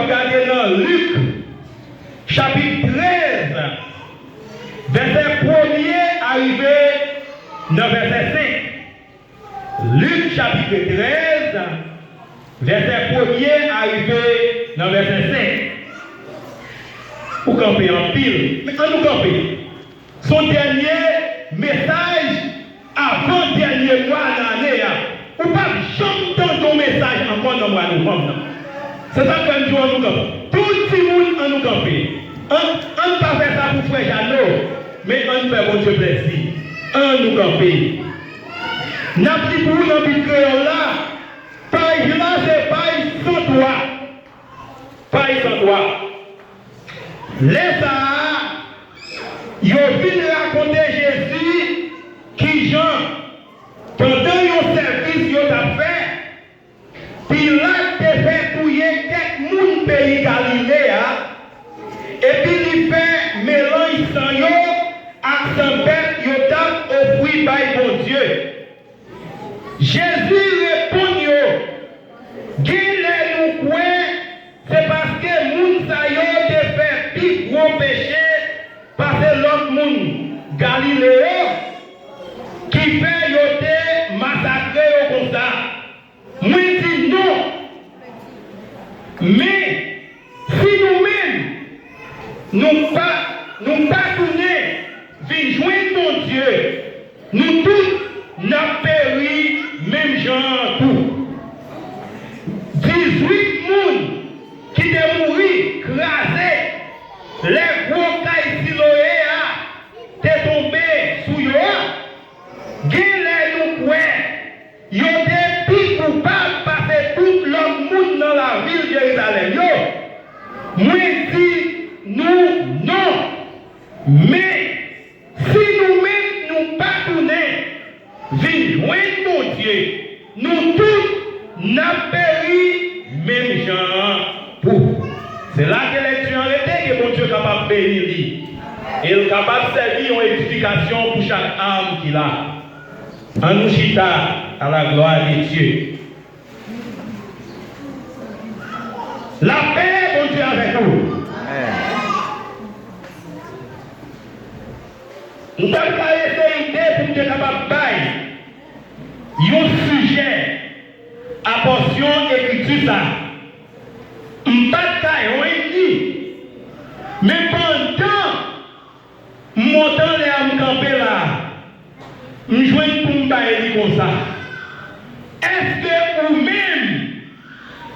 regarder dans Luc, chapitre 13, verset 1er arrivé dans verset 5. Luc, chapitre 13, verset 1er arrivé dans verset 5. Pour camper en pile, mais quand nous camper, son dernier message avant dernier mois de l'année, ou pas jamais dans ton message encore dans le mois de novembre. C'est ça que nous nous camper. Tout le monde en nous camper. On ne pas faire ça pour frère Jeanot, mais on fait bon Dieu plaisir. On nous camper. N'a plus pour nous dans le créole là. Par là, c'est pareil sans toi. Pareil sans toi. Laisse ça. Ils viennent raconter Jésus qui Jean, pendant un service qu'ils ont fait, puis là, il fait touiller quelques monde pays Galilée, et puis il fait mélange sans yo, Asamblea, il tape au fruit par bon Dieu. Jésus répond yo, guille nous quoi, c'est parce que moun sa yo te fait plus gros péché. Parce que l'autre monde, Galilée, qui fait yoter massacrer comme ça. Moi, je dis non. Mais, si nous-mêmes, nous pas tourner, venir joindre mon Dieu, nous tous n'avons péri, même gens tout. 18 personnes qui ont mouru, crasés. Les gros cailles siloé t'es tombé sous yo. Guilé nous quoi. Yo des plus coupables parce que tout le monde dans la ville de Jérusalem. Yo. Moi dis nous non. Mais si nous-mêmes nous pas tourner, venir joindre mon Dieu, nous tous n'avons péri même gens pour. C'est là que les gens étaient que mon Dieu est capable de bénir. Et il est capable de servir une édification pour chaque âme qu'il a. En nous chita à la gloire de Dieu. La paix, mon Dieu, avec nous. Nous avons essayé pour nous être capable de bailler un sujet à portion écriture ça. Mais pendant mon temps les camper là, je joins pour me bailler comme ça. Est-ce que vous-même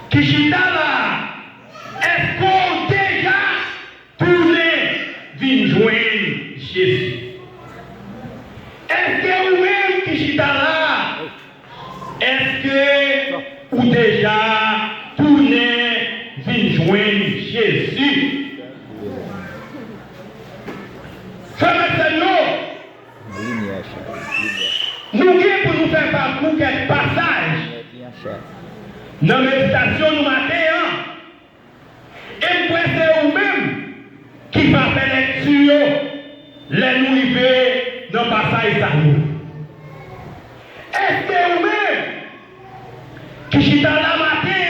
qui chita là, est-ce qu'on déjà tourné vient joindre Jésus? Est-ce que vous-même qui chita là, est-ce que vous déjà tourné vient joindre Jésus? Nous sommes pour nous faire parcours quelques passages dans la méditation nous matin. Et pour c'est vous-même qui va faire lecture les nous arriver dans le passage. Est-ce que vous-même qui suis dans la matin,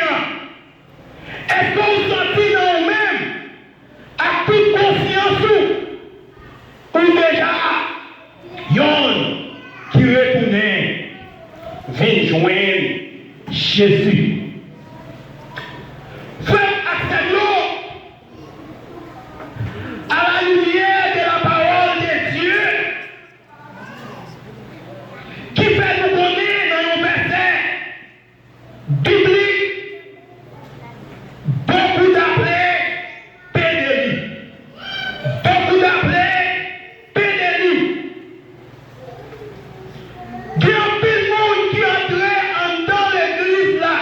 est-ce que vous sentez dans vous-même à toute conscience ou déjà yon qui retournait vient joindre Jésus? Faites accès à la lumière de la parole de Dieu qui fait nous connaître dans nos versets bibliques beaucoup d'appelés pédélie. Beaucoup d'appelés pédélie. Il y a un peu de monde qui entrait dans l'église là.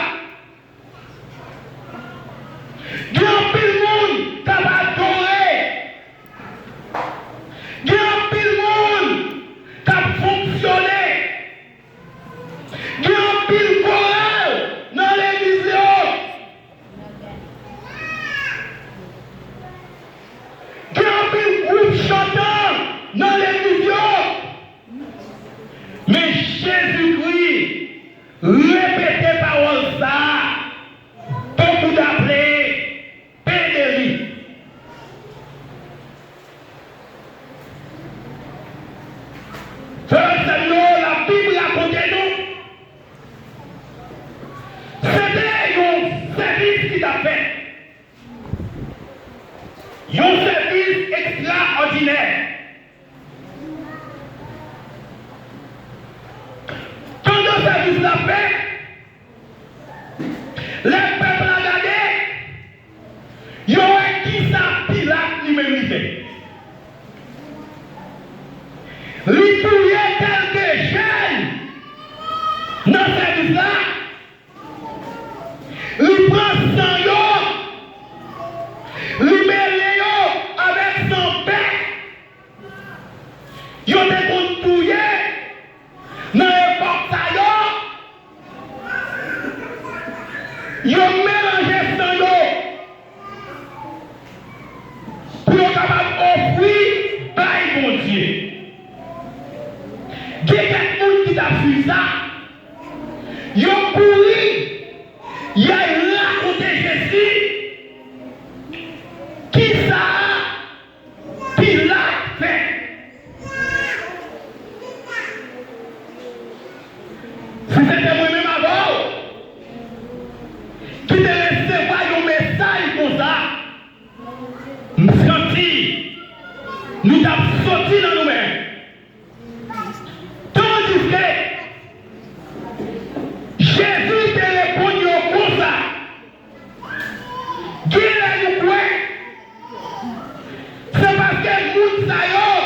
Un service extraordinaire. Quand le service l'a fait, les peuples ont regardé, il y aurait qui ça Pilate lui-même fait. Lui touiller quelques jeunes dans ce service-là, lui prend sang yo, lui mêle yo avec son bec, yo te kon touiller dans l'époque ça yo mélange sang yo pour être capable d'offrir par mon Dieu. Il y a quelqu'un qui t'a fait ça. Ils ont couru. Il a raconté Jésus. Qui ça Pilate fait. Si c'était moi-même avant, qui te laissé voir un message comme ça, nous senti, nous t'avons sorti dans nous-mêmes. Tandis que Jésus te répond comme ça. Qui est nous quoi? C'est parce que nous savons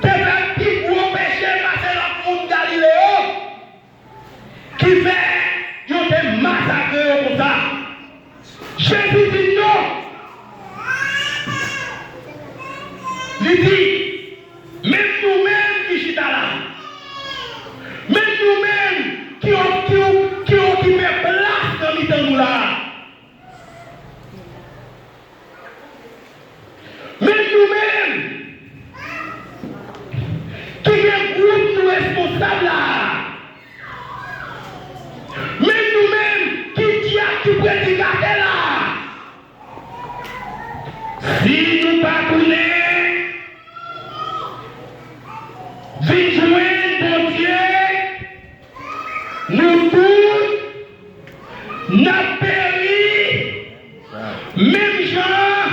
que le petit gros péché passer dans le monde Galilée qui fait qu'ils ont massacré comme ça. Jésus dit non. Il dit, même nous-mêmes qui sommes là, même nous-mêmes qui occupons place dans le temps là, même nous-mêmes qui sommes groupe nous responsables là, même nous-mêmes qui pratiquons là, si nous ne pas jwenn bon Dieu, nous tous, n'a péri, même gens,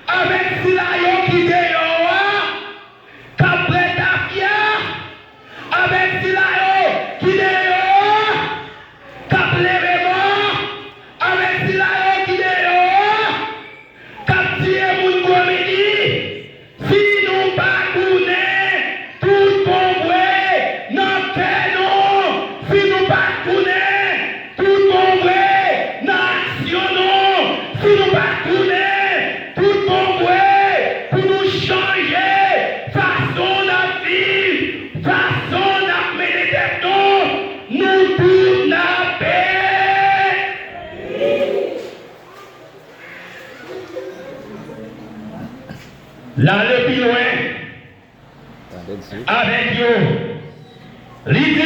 avec Silayo qui dehors, qu'après Tafia, avec Silayo qui dehors, qu'après Rémon, avec Silayo qui dehors, qu'après mon comédie, si nous pas tout bon vrai, non canon, si nous pas tout bon vrai, non action non, si nous pas tout bon vrai, pour nous changer, façon de vivre, façon de mener des temps, nous tout n'a paix. L'aller plus loin. Avec eux, l'idée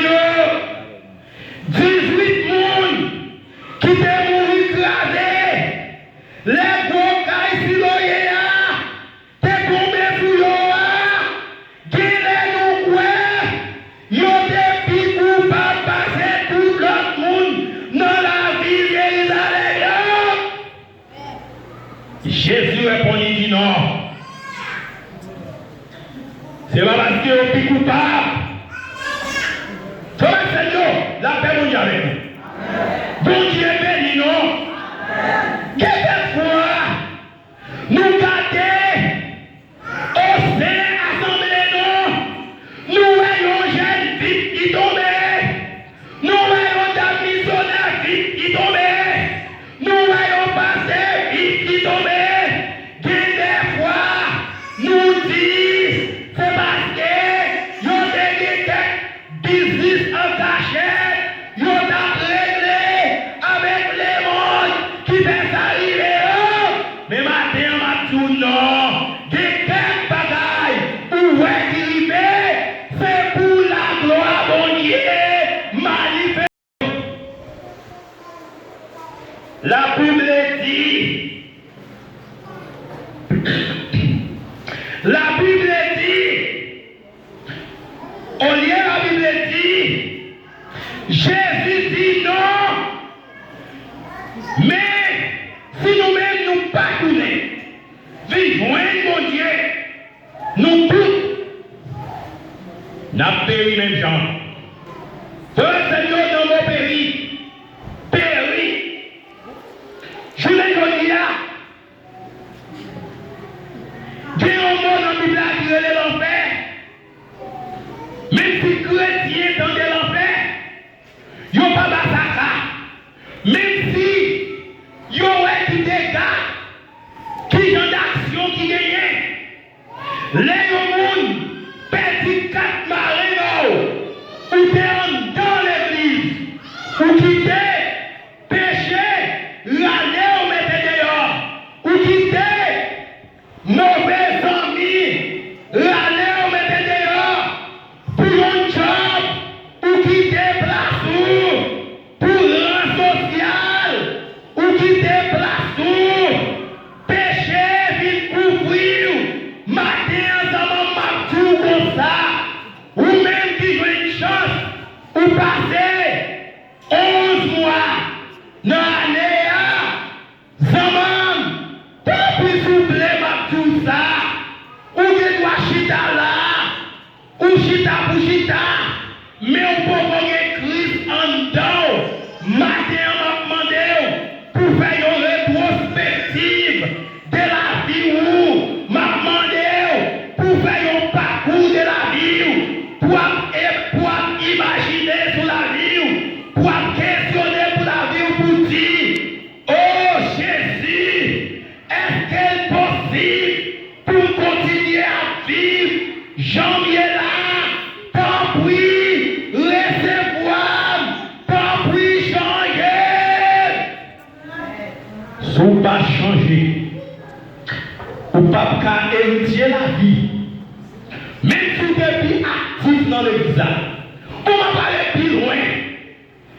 18 personnes qui étaient morts écrasés, les gros cailles siloyés, t'es tombé sur eux, qui les nous quoi, y'ont des pipous pas passer tout l'autre monde dans la ville de Jérusalem. Jésus répondit, dit non. C'est pas parce que vous êtes coupable. Toi, Seigneur, la paix mondiale avec nous. Bon Dieu béni, non? Quelquefois, nous gardons au sein Asamblea, non? Nous voyons jeunes vite qui tombent. Nous voyons des missionnaires vite qui tombent. Nous voyons passer vite qui tombent. Des fois, nous disons, c'est parce que yo te N'a péri même gens. Frère Seigneur, dans mon péri. Péri. Je l'ai dit là. Dieu au monde en Bible a tiré l'enfer. Même si chrétien dans l'enfer, ils n'ont pas massacre. Même si ils ont des dégâts, qui ont d'action qui gagnent. Les gens perdent 4 marins ou t'es dans l'église, ou qui t'es péché, l'année ou mettez dehors, ou qui t'es mauvais amis, l'année ou mettez dehors, pour un job, ou qui t'es place pour un social, ou qui t'es place péché, vite couvrir, matin, ça tout comme ça, ou même qui joue une chance, ou passer 11 mois dans l'année, zaman, pas plus souple, tout ça, ou que doit chita là, ou chita pour chita, mais on peut avoir Christ en dedans, matin, on m'a demandé pour faire une rétrospective de la vie où m'a demandé pour faire un parcours de la vie pour imaginer sur la vie pour questionner pour la vie pour dire oh Jésus est-ce qu'elle est possible pour continuer à vivre janvier là tant pis recevoir tant pis changer si vous pas changer ou pas qu'à hériter la vie. Même si vous êtes plus actif dans l'église, on va parler plus loin.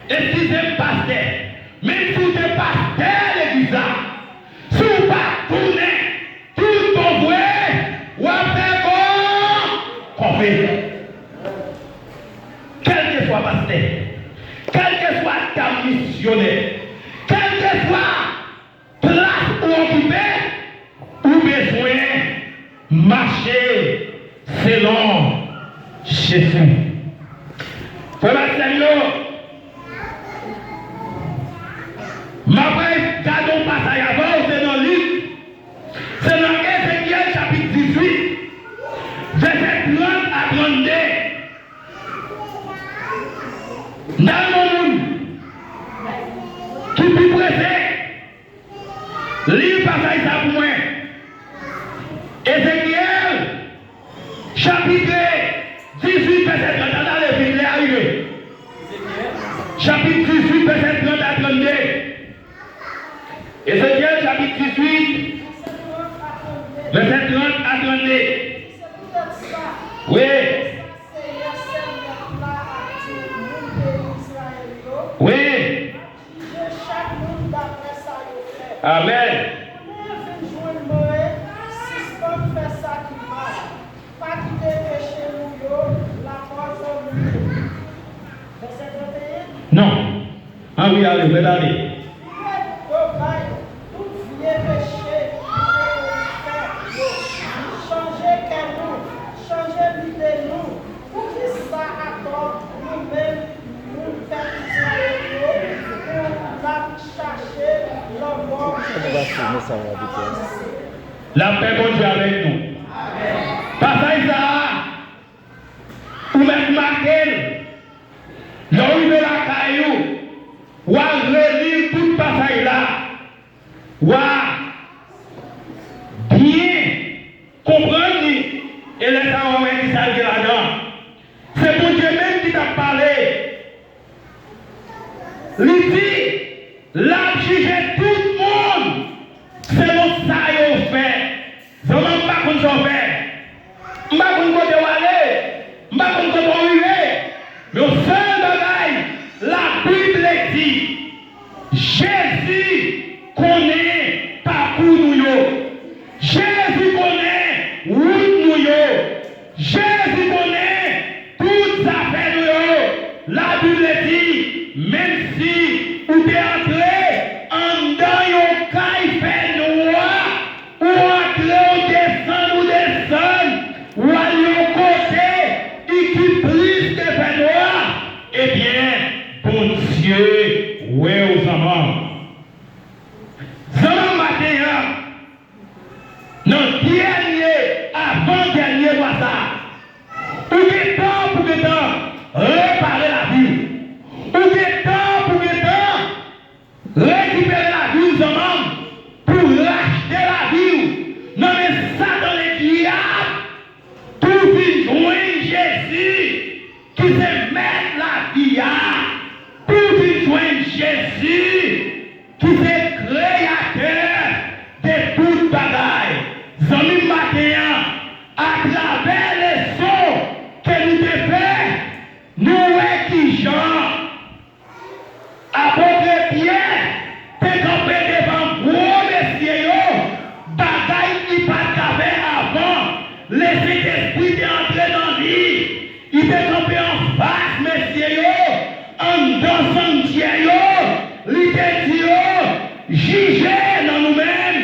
Excusez-moi, pasteur. Même si vous êtes pasteur de l'église, si vous ne pas tourner, tout pour vous, ou à faire qu'on fait. Quel que soit pasteur, quel que soit ta missionnaire, quel que soit place où occupé, ou besoin marcher selon Jésus. Frère Seigneur, ma frère, gardons passage avant, c'est dans le livre, c'est dans Ézéchiel chapitre 18, verset 30 à 32. Dans le monde qui peut pressé, livre passage ça pour moi. Ézéchiel, chapitre 18, verset 30, dans les villes, arrivé. Chapitre 18, verset 30 à 32. Ézéchiel, chapitre 18, verset 30 à 32. Oui. Oui. Amen. Non. Ah oui, allez, vous allez. La paix bon Dieu avec nous. Passage ça, ou même marquer, l'homme de la caillou, ou à relire tout passage là, ou à bien comprendre et laisser avoir qui s'agit là-dedans. C'est pour Dieu même qui t'a parlé. Il dit, là, juger tout le monde. C'est mon ça qu'il fait. Je ne sais pas comment ça fait. Je ne sais pas comment aller. Je ne sais pas comment arriver. Mais au seul bagaille, la Bible dit, Jésus connaît parcours nous. Jésus connaît route nous. Jésus connaît toutes affaires nous. La Bible dit, même si vous êtes entré en dedans, vous caille fait noir, ou entré, ou descend, Dans dernier, avant-dernier mois ça. Ou est temps pour que temps réparer la vie. Ou est temps pour que temps récupérer la vie aux hommes pour racheter la vie. Non mais ça dans les diables, pour joindre Jésus qui se met la vie pour joindre Jésus qui est créateur de toute bagaille. Zami matin, à travers les sons que nous devons faire, nous est qui Jean, apôtre Pierre, t'es campé devant gros messieurs, bagaille qui pas qu'avait avant, laissez l'esprit d'entrer dans lui, il t'est campé en face messieurs, en dansant Dieu, il te dit, jugez dans nous-mêmes,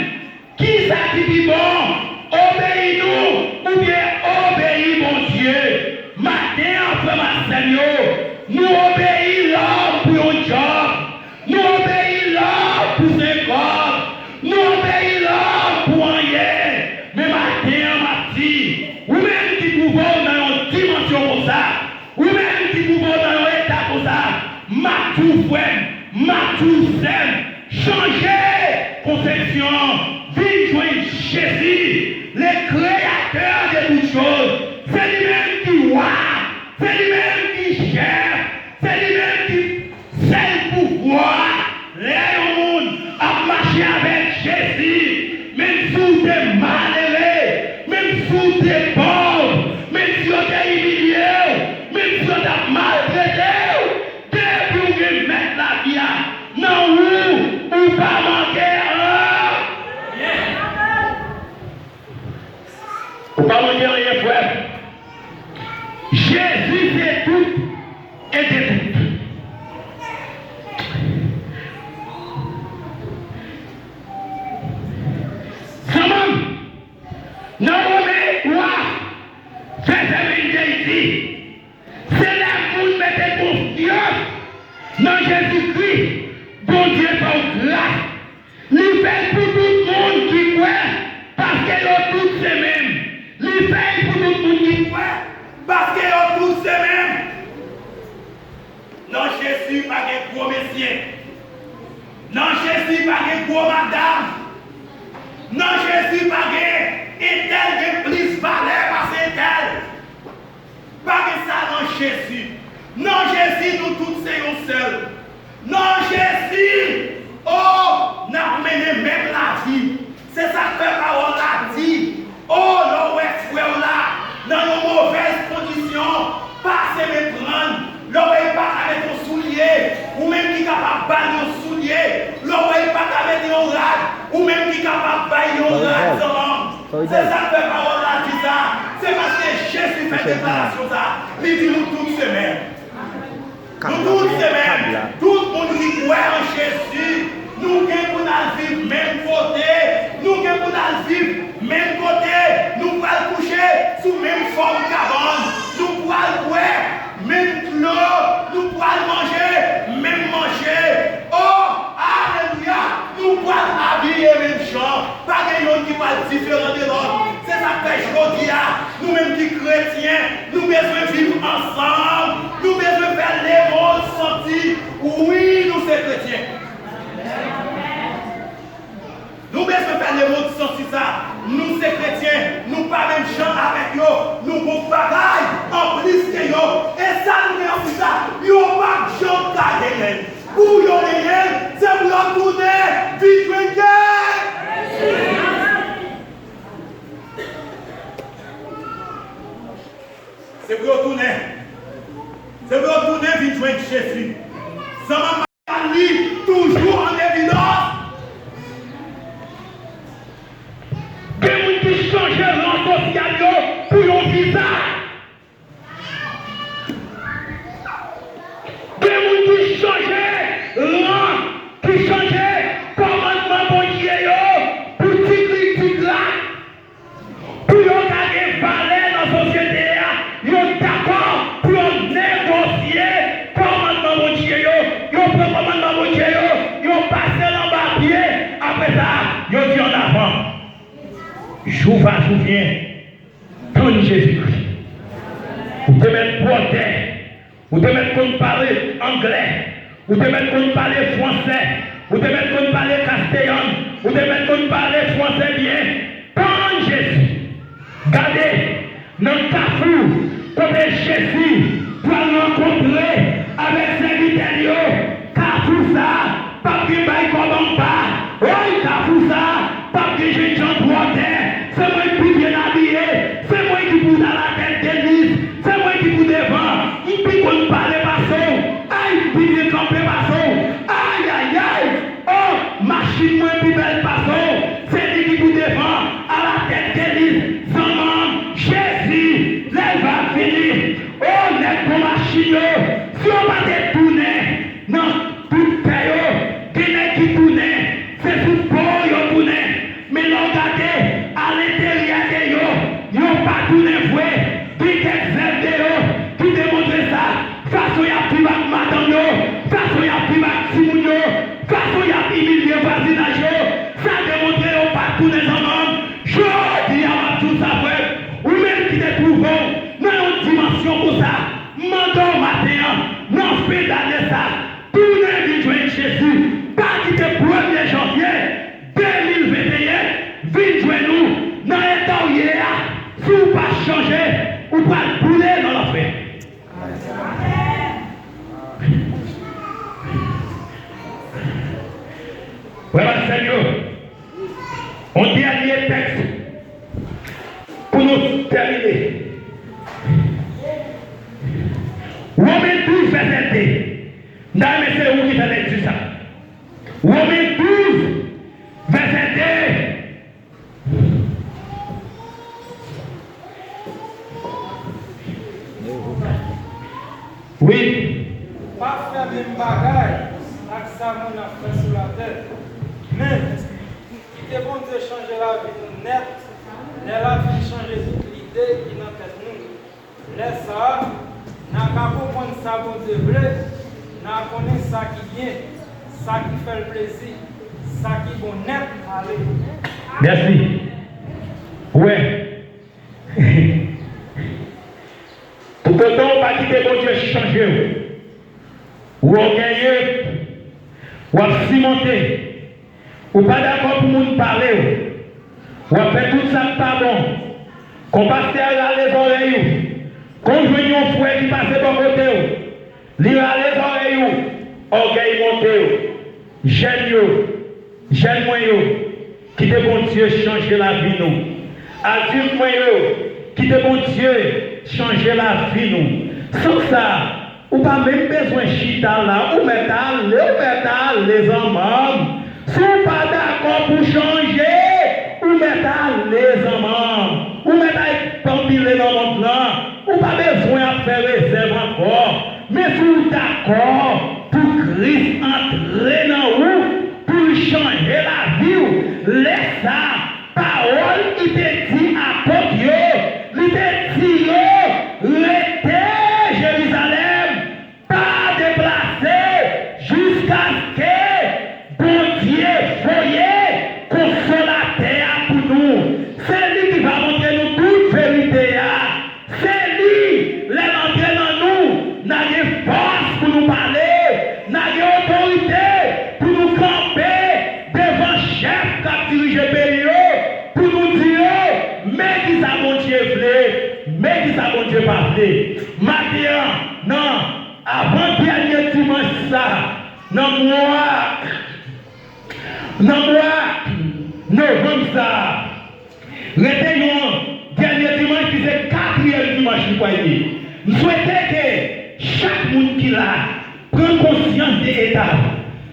qui ça qui dit bon, obéis-nous, ou bien obéis mon Dieu. Matin après ma Seigneur, nous obéissons l'homme pour un job, nous obéissons l'homme pour ses corps, nous obéissons l'homme pour rien. Mais matin, ma dit, vous-même qui pouvez dans une dimension comme ça, vous-même qui pouvez dans un état comme ça, ma tout frère, ma tout saine, changez conception, vive joindre Jésus, le créateur de toutes choses. C'est lui-même qui voit, c'est lui-même qui cherche, c'est lui-même qui sait le pouvoir. Les monde à marcher avec Jésus, même si vous êtes malheureux, même si vous êtes pauvre, même si vous êtes humilié, même si vous êtes maltraité, depuis vous remettre la vie, non, vous pas manquer vous pas manquer rien, frère. Jésus c'est tout et de tout. Saman, dans Romains 3, verset 22 ici, c'est là que vous mettez confiance dans Jésus-Christ, bon Dieu par grâce. Il fait pour tout le monde qui croit, parce qu'ils ont tous ces mêmes. Il fait pour tout le monde qui croit, parce qu'ils ont tous ces mêmes. Non, Jésus, pas de gros messieurs. Non, Jésus, pas de gros madame. Non, Jésus, pas de tel qui plus valeur parce que tel. Pas de ça dans Jésus. Non, Jésus, nous tous sommes seuls. Non, Jésus, oh, nous avons mené même la vie. C'est ça que la parole a dit. Oh, l'on est frère là, dans nos mauvaises conditions, passez me prendre. L'on n'est pas avec nos souliers, ou même qui est capable de battre nos souliers. L'on n'est pas avec nos rats, ou même qui est capable de battre nos rats. C'est ça que la parole a dit ça. C'est parce que Jésus fait déclaration ça. Il dit nous tous ces mêmes. Nous tous ces mêmes. Tout le monde qui croit en Jésus. Nous pour vivre même côté. Nous pour vivre même côté. Nous pouvons coucher sous même forme cabane. Nous pouvons boire même clos. Nous pouvons manger même manger. Oh, alléluia. Nous pouvons habiller même champ. Pas de gens qui parlent différent de l'autre. C'est ça que je dis. Nous-mêmes qui chrétiens, nous devons vivre ensemble. Nous devons faire les mots sentis. Oui, nous sommes chrétiens. Nous devons faire les mots sentis ça. Nous sommes chrétiens. Nous pas même chant avec eux. Nous beaucoup bagaille en plus que eux. Et ça nous met en plus ça. Nous pas chant à rien. Pour nous rien, c'est pour nous tourner. Vite, vite. C'est pour retourner. C'est pour retourner vite joindre Jésus. Ça m'a mis toujours en évidence. Des gens qui changent le rang social pour leur visage. Des gens qui changent le rang, qui changent commandement bon Dieu pour tigri là. Pour garder valeur dans la société. Ils sont d'accord pour négocier commandement mon Dieu. Ils ont pris commandement mon Dieu. Ils ont passé dans le papier. Après ça, ils ont dit en avant. jour va, jour vient. Tant Jésus-Christ. Vous te mettre porter. Vous te mettre qu'on parler anglais. Vous te mettre qu'on parler français. Vous te mettre qu'on parler castellan. Vous te mettre qu'on parler français bien. Tant Jésus. Gardez dans le carrefour. Côté Jésus. Pour rencontrer avec ses vitalios. Carrefour ça. Pas de bail comme en bas. Oui, carrefour ça. Pas de jeune gens porter. C'est moi qui bien habillé. C'est moi qui vous dans la tête d'église. C'est moi qui vous devant. Il dit qu'on parle pas son. Aïe, il dit qu'on peut pas son. Aïe, aïe, aïe. Oh, machine moins plus belle pas son. C'est lui qui vous devant. À la tête d'église. Zaman, Jésus, les va finir. Oh, n'est pas machine. Si on va détourner, non, tout paye. Qui tourne, c'est tout beau, yo tourne. Mais l'on regardez à l'intérieur de yo, yo pas tourné vrai, qui t'exerce de yo, qui démontre ça, façon y'a pris avec madame yo, façon y'a pris avec Simon yo, façon y'a humilié voisinage yo, ça démontre yo pas tourné ensemble. Je dis à tout ça frère, ou même qui te trouvons dans une dimension pour ça, mandons matin, non fait d'aller ça, tournez du joindre Jésus, pas quitter 1er janvier 2021, vite jouer nous, dans l'état où il est là, si vous ne pas changer, vous pouvez brûler dans l'enfer. Voilà, Seigneur, on dernier texte pour nous terminer. Romains 12, verset 2. Non, mais c'est où qui fait lecture ça? Romains 12, verset 2. Oui. Pas faire des bagailles avec ça, mon affaire sur la tête. Mais, il est bon de changer la vie net. La vie changer toute l'idée qui est dans la tête nous. Laisse ça, n'a qu'à comprendre ça, bon Dieu, n'a connaître ça qui vient, ça qui fait le plaisir, ça qui est bon net. Allez. Merci. Ouais. Tout autant, on va quitter bon Dieu changer. Ou on gagne, ou on cimenter, ou pas d'accord pour nous parler, ou on fait tout ça pas bon, qu'on passe derrière les oreilles, qu'on joue un fouet qui passe par côté, lire les oreilles, orgueil monté, gêne moi, qui te bon Dieu changer la vie nous, adulte moi, qui te bon Dieu changer la vie nous, sans ça, ou pas même besoin de chita là, ou mettre les hommes. Si vous pas d'accord pour changer, ou mettre les hommes. Ou mettre pampiler dans le monde là, ou pas besoin de faire réserve encore. Mais si vous d'accord pour Christ entrer dans vous, pour changer la vie, laisse ça. Parole, il te dit à Dieu, il te dit, restez Jérusalem. Pas déplacé jusqu'à ce que bon Dieu voyait consolateur pour nous. C'est lui qui va montrer nous toute vérité. C'est lui, les entrer dans nous, n'a de force pour nous parler, n'a de autorité pour nous camper devant chef qui a dirigé le pays, pour nous dire, mais qui ça bon Dieu voulait, mais qui ça bon Dieu pas voulait. Maintenant, non. Avant dernier dimanche ça, dans mois novembre ça, retenons dernier dimanche qui c'est 4e dimanche du foyer. Nous souhaitons que chaque monde qui l'a prenne conscience des étapes.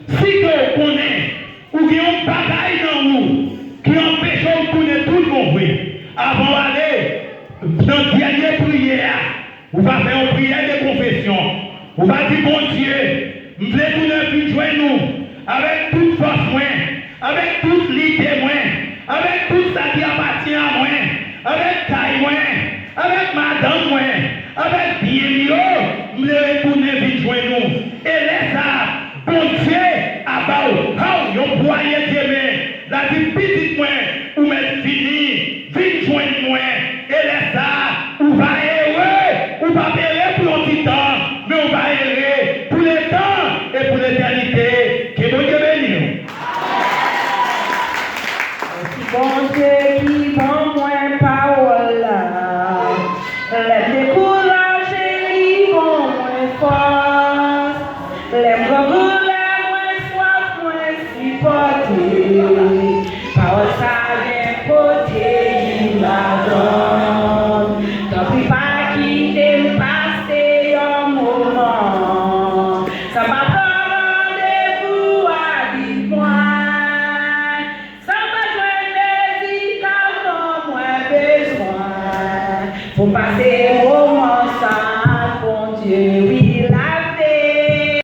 Si vous connaissez ou qu'il y a un bagaille dans vous qui empêche de connaître tout le monde, avant d'aller dans la dernière prière, vous allez faire une prière de confession. On va dire, bon Dieu, nous voulons tout le jouer nous, avec toute force, avec toute l'idée, avec tout ça qui appartient à moi, avec taille, avec madame, avec bien, nous voulons retourner vite jouer nous. Et laisse ça, bon Dieu, à bas, vous voyez Dieu, la vie petite, ou mettre fini, ceux qui